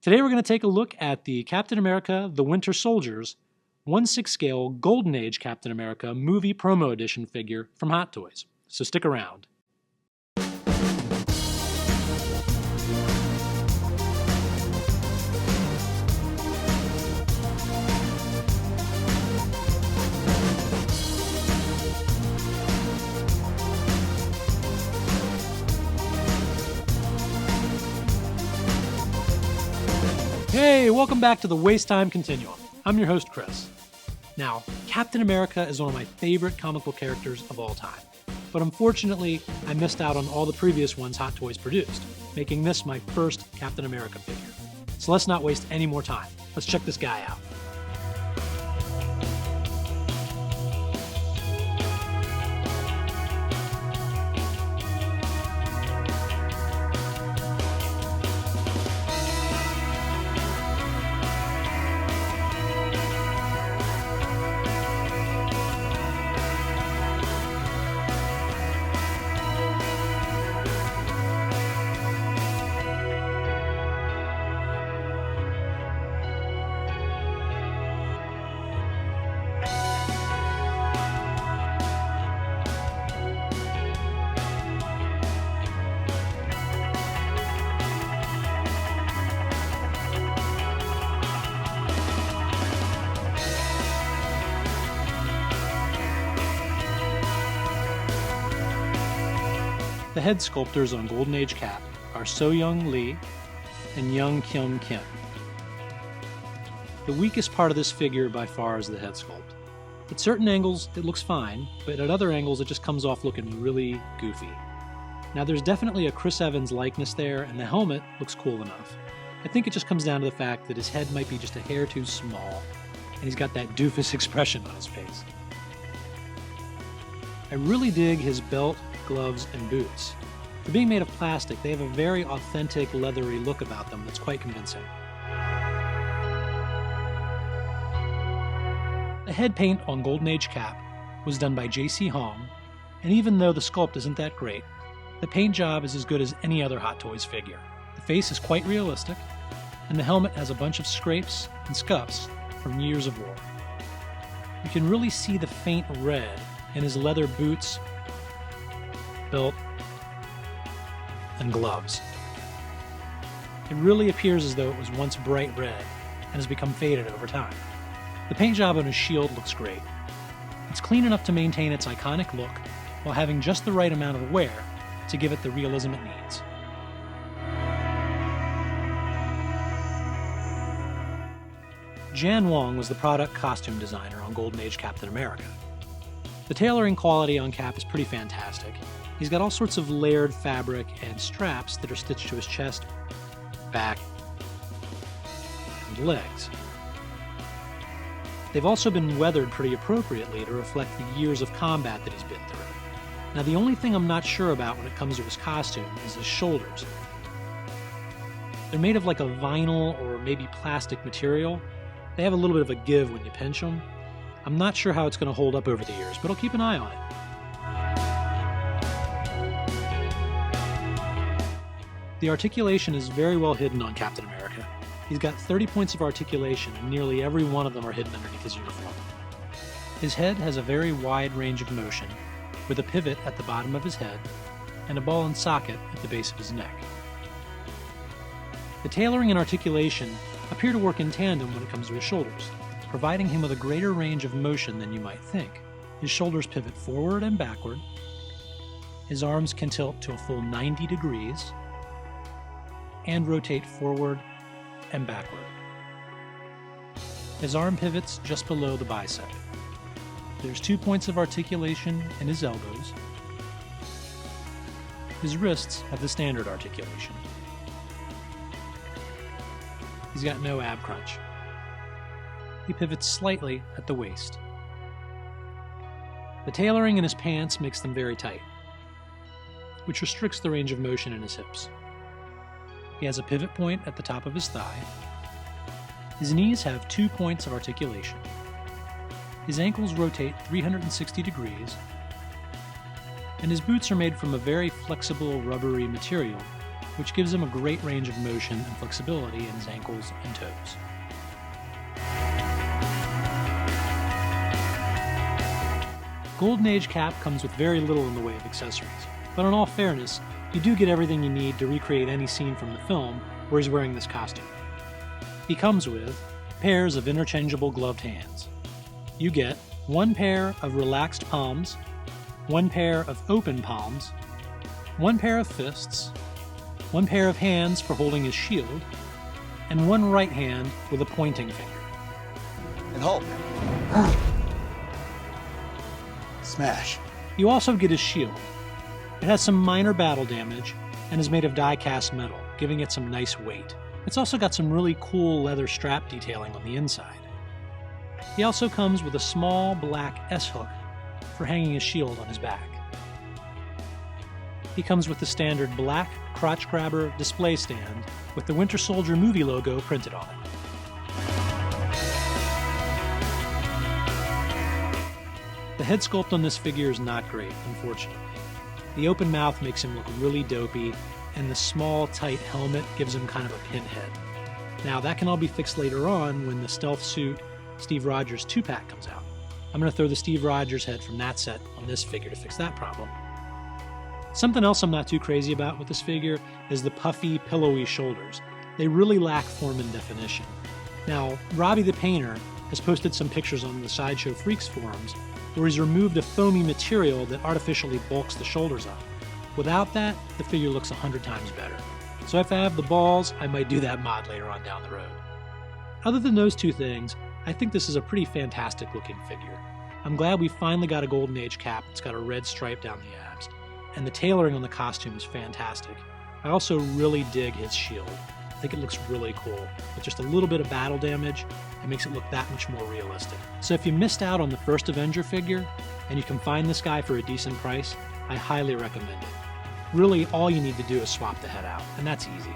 Today we're going to take a look at the Captain America The Winter Soldier's 1/6 scale Golden Age Captain America movie promo edition figure from Hot Toys. So stick around. Hey, welcome back to the Waste-Time Continuum. I'm your host, Chris. Now, Captain America is one of my favorite comic book characters of all time. But unfortunately, I missed out on all the previous ones Hot Toys produced, making this my first Captain America figure. So let's not waste any more time. Let's check this guy out. The head sculptors on Golden Age Cap are So-Young Lee and Young Kyung Kim. The weakest part of this figure by far is the head sculpt. At certain angles it looks fine, but at other angles it just comes off looking really goofy. Now there's definitely a Chris Evans likeness there, and the helmet looks cool enough. I think it just comes down to the fact that his head might be just a hair too small, and he's got that doofus expression on his face. I really dig his belt, gloves, and boots. For being made of plastic, they have a very authentic, leathery look about them that's quite convincing. The head paint on Golden Age Cap was done by J.C. Hong, and even though the sculpt isn't that great, the paint job is as good as any other Hot Toys figure. The face is quite realistic, and the helmet has a bunch of scrapes and scuffs from years of war. You can really see the faint red in his leather boots, belt, and gloves. It really appears as though it was once bright red and has become faded over time. The paint job on his shield looks great. It's clean enough to maintain its iconic look while having just the right amount of wear to give it the realism it needs. Jan Wong was the product costume designer on Golden Age Captain America. The tailoring quality on Cap is pretty fantastic. He's got all sorts of layered fabric and straps that are stitched to his chest, back, and legs. They've also been weathered pretty appropriately to reflect the years of combat that he's been through. Now the only thing I'm not sure about when it comes to his costume is his shoulders. They're made of like a vinyl or maybe plastic material. They have a little bit of a give when you pinch them. I'm not sure how it's going to hold up over the years, but I'll keep an eye on it. The articulation is very well hidden on Captain America. He's got 30 points of articulation, and nearly every one of them are hidden underneath his uniform. His head has a very wide range of motion, with a pivot at the bottom of his head and a ball and socket at the base of his neck. The tailoring and articulation appear to work in tandem when it comes to his shoulders, providing him with a greater range of motion than you might think. His shoulders pivot forward and backward. His arms can tilt to a full 90 degrees and rotate forward and backward. His arm pivots just below the bicep. There's 2 points of articulation in his elbows. His wrists have the standard articulation. He's got no ab crunch. He pivots slightly at the waist. The tailoring in his pants makes them very tight, which restricts the range of motion in his hips. He has a pivot point at the top of his thigh. His knees have 2 points of articulation. His ankles rotate 360 degrees, and his boots are made from a very flexible, rubbery material which gives him a great range of motion and flexibility in his ankles and toes. Golden Age cap comes with very little in the way of accessories, but in all fairness, you do get everything you need to recreate any scene from the film where he's wearing this costume. He comes with pairs of interchangeable gloved hands. You get one pair of relaxed palms, one pair of open palms, one pair of fists, one pair of hands for holding his shield, and one right hand with a pointing finger. And Hulk. Smash. You also get his shield. It has some minor battle damage and is made of die-cast metal, giving it some nice weight. It's also got some really cool leather strap detailing on the inside. He also comes with a small black S-hook for hanging his shield on his back. He comes with the standard black crotch grabber display stand with the Winter Soldier movie logo printed on it. The head sculpt on this figure is not great, unfortunately. The open mouth makes him look really dopey, and the small, tight helmet gives him kind of a pinhead. Now, that can all be fixed later on when the stealth suit Steve Rogers 2-pack comes out. I'm going to throw the Steve Rogers head from that set on this figure to fix that problem. Something else I'm not too crazy about with this figure is the puffy, pillowy shoulders. They really lack form and definition. Now, Robbie the painter has posted some pictures on the Sideshow Freaks forums where he's removed a foamy material that artificially bulks the shoulders up. Without that, the figure looks 100 times better. So if I have the balls, I might do that mod later on down the road. Other than those two things, I think this is a pretty fantastic looking figure. I'm glad we finally got a Golden Age cap that's got a red stripe down the abs, and the tailoring on the costume is fantastic. I also really dig his shield. I think it looks really cool. With just a little bit of battle damage, it makes it look that much more realistic. So if you missed out on the first Avenger figure, and you can find this guy for a decent price, I highly recommend it. Really, all you need to do is swap the head out, and that's easy.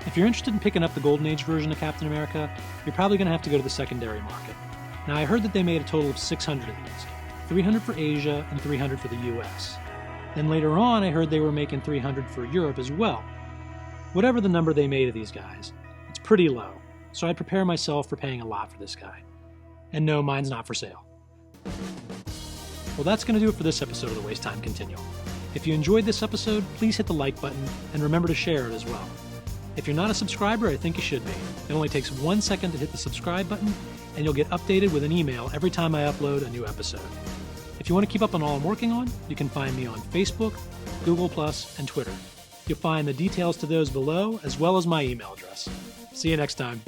If you're interested in picking up the Golden Age version of Captain America, you're probably going to have to go to the secondary market. Now, I heard that they made a total of 600 of these, 300 for Asia and 300 for the US. Then later on, I heard they were making 300 for Europe as well. Whatever the number they made of these guys, it's pretty low, so I'd prepare myself for paying a lot for this guy. And no, mine's not for sale. Well, that's going to do it for this episode of the Waste-Time Continuum. If you enjoyed this episode, please hit the like button and remember to share it as well. If you're not a subscriber, I think you should be. It only takes 1 second to hit the subscribe button, and you'll get updated with an email every time I upload a new episode. If you want to keep up on all I'm working on, you can find me on Facebook, Google+, and Twitter. You'll find the details to those below, as well as my email address. See you next time.